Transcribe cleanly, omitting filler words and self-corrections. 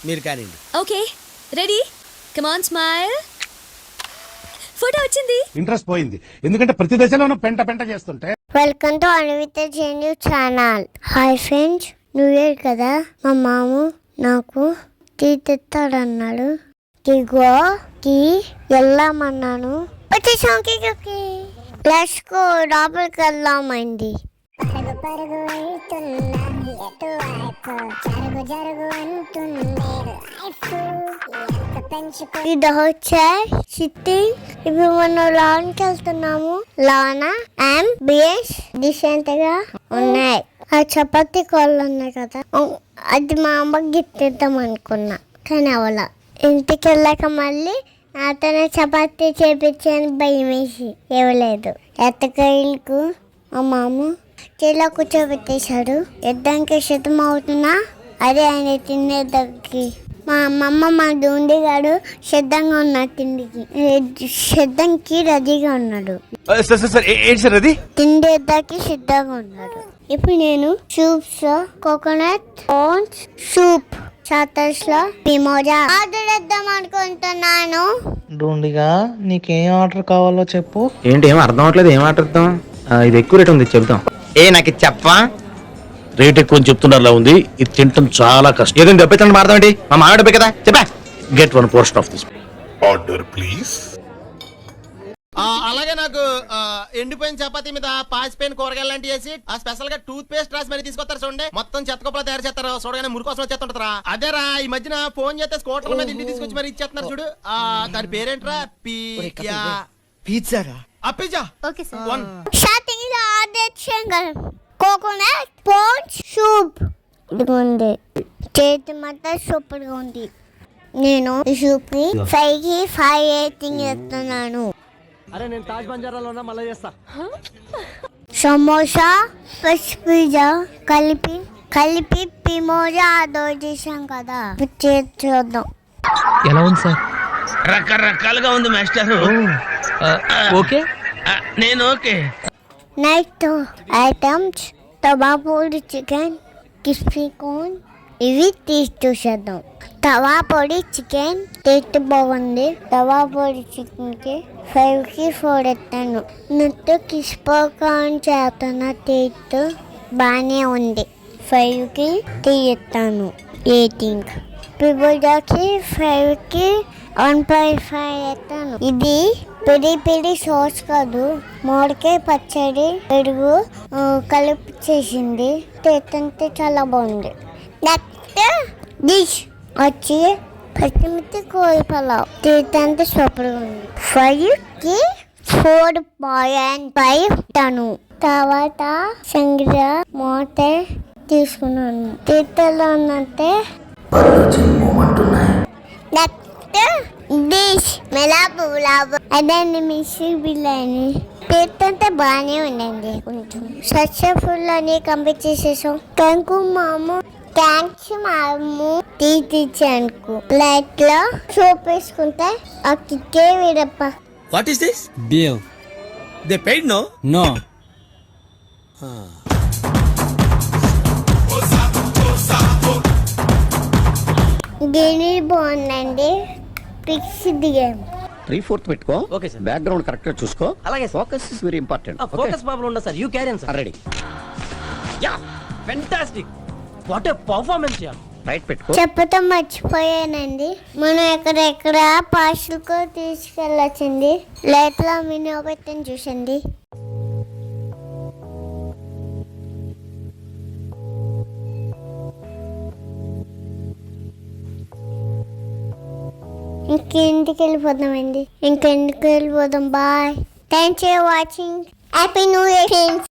మీరు కానివ్వండి. Okay ready, come on smile. Photo వచ్చింది. ఇంట్రెస్ట్ పోయింది ఎందుకంటే ప్రతి దశలోనూ పెంట పెంట చేస్తుంటే. వెల్కమ్ టు అన్విత జెన్యూ channel. Hi friends, new year కదా, మా మాము నాకు టీ తెస్తాడన్నాడు. టీగో టీ వెళ్దామన్నాను. వచ్చేసాం. లెట్స్ గో, లోపలికి వెళ్దామండి. ఇది వచ్చాయి సిట్టింగ్. ఇప్పుడు మనం లాన్కి వెళ్తున్నాము. లానా అండ్ బిఎస్ డిసెంట్ గా ఉన్నాయి. ఆ చపాతీ కోళ్ళు ఉన్నాయి కదా, అది మా అమ్మకి గిట్టిద్దాం అనుకున్నా కానీ అవలా. ఇంటికి వెళ్ళాక మళ్ళీ నాతోనే చపాతీ చేపించాను, భయం వేసి ఇవ్వలేదు. ఎత్తకాయలకు మా మామ చేలో కూర్చోబెట్టేశాడు. యుద్ధానికి సిద్ధం అవుతున్నా అదే ఆయన తినేదానికి. మా అమ్మమ్మ మా దూండిగాడు సిద్ధంగా ఉన్నాడు, సిద్ధంకి రెడీగా ఉన్నాడు. తిండేదానికి సిద్ధంగా ఉన్నాడు. ఇప్పుడు నేను సూప్స్ లో కోకోనట్ ప్రాన్స్ సూప్, చాటర్స్ లో పిమోజా ఆర్డర్ ఇద్దాం అనుకుంటున్నాను. డోండిగా నీకేం ఆర్డర్ కావాలో చెప్పు. ఏంటి ఏం అర్థం అవట్లేదు, ఏం ఆర్డర్ ఇద్దాం? ఇది ఎక్కువ రేట్ ఉంది, చెప్తాం. నాకు ఇది చెప్పా. రేట్ ఎక్కువ చెప్తున్నారులా ఉంది, ఇది తింటాం చాలా కష్టం. ఏదో చెప్పేస్తాను మాడతాం ఏంటి? మా మామిడి డబ్బే కదా, చెప్పా. Get 1 portion of this. Order please. అలాగే నాకు ఎండిపోయిన చపాతీ మీద పాసిపోయిన కూరగాయలు లాంటి వేసి ఆ స్పెషల్ గా టూత్ పేస్ట్ రాసి మరి తీసుకొస్తారు చూడండి. మొత్తం చెత్తకొప్పలు తయారు చేస్తారు, చూడగానే మురికి కోసం వచ్చేస్తుంటారా. అదేరా ఈ మధ్యన ఫోన్ చేస్తే స్కూటర్ మీద ఇంటికి తీసుకొచ్చి మరి ఇచ్చేస్తున్నారు చూడు. దాని పేరేంట్రా? పిజ్జా. స్టార్టింగ్ లో ఆర్డర్ చేయండి. కోకోనట్ ప్రాన్స్ సూప్ ఇదిగోండి. చేతి మాత్రం సూపర్ గా ఉంది. నేను ఈ సూప్ ని 5 రేటింగ్ ఇస్తున్నాను. అరే నేను తాజ్ బంజారాలో ఉన్నా, మళ్ళీ చేస్తా. సమోసా ప్లస్ పిజ్జా కలిపి పిమోజా ఆర్డర్ చేశాం కదా, చూద్దాం ఎలా ఉంది సార్? రకరకాలుగా ఉంది మాస్టర్. ఓకే, నేను ఓకే. నెక్స్ట్ ఐటమ్స్ తవా పొడి చికెన్, క్రిస్పీ కార్న్, ఇవి తీసి చూసేద్దాం. తవా పొడి చికెన్ టేస్ట్ బాగుంది. తవా పొడి చికెన్కి 5కి 4 ఎత్తాను. నెక్స్ట్ క్రిస్పీ కార్న్ చేస్తున్న టేస్ట్ బాగానే ఉంది, 5కి 3 ఎత్తాను రేటింగ్. పిబుజాకి 5కి 1.5 ఎత్తాను. ఇది పెరి సాస్ కాదు, మామిడికాయ పచ్చడి పెరుగు కలిపి చేసింది. టేస్ట్ అంటే చాలా బాగుంది. నెక్స్ట్ డిష్ వచ్చి పచ్చిమిర్చి కోడి పలావ్. టేస్ట్ అంటే సూపర్గా ఉంది. 5కి 4.5 ఇస్తాను. తర్వాత సంగీత మూత తీసుకున్నాను. టేస్ట్ ఎలా ఉందంటే డిష్ మెలాబులాబు అదండి, మిర్చి బిర్యానీ. టేస్ట్ అంటే బాగానే ఉందండి, కొంచెం సక్సెస్ఫుల్ అని కంప్లీట్ చేసేసాం. థ్యాంక్ యూ మాము. థ్యాంక్స్ మాము. తీర్చానుకో ప్లేట్ లో సోప్ వేసుకుంటే ఆ కిక్కే వీడప్ప. What is this? Bill. They paid no? No. దీని బాగుందండి. పిక్స్ దిగాము. 3/4 పెట్టుకో. Okay sir. బ్యాక్గ్రౌండ్ కరెక్ట్ గా చూసుకో. అలాగే sir. Focus is very important. Focus problem ఉండదు sir, you carry on sir. Ready. Yeah fantastic, what a performance yeah. Right పెట్టుకో. చెప్పటం మర్చిపోయానండి, మనం ఎక్కడెక్కడ పార్సల్కు తీసుకెళ్ళొచ్చింది. లైట్ లో మినీ పెట్టని చూసండి. ఇంకెందుకు వెళ్ళిపోదామండి, ఇంకెందుకు వెళ్ళిపోదాం. Bye, thanks for watching. Happy new year friends.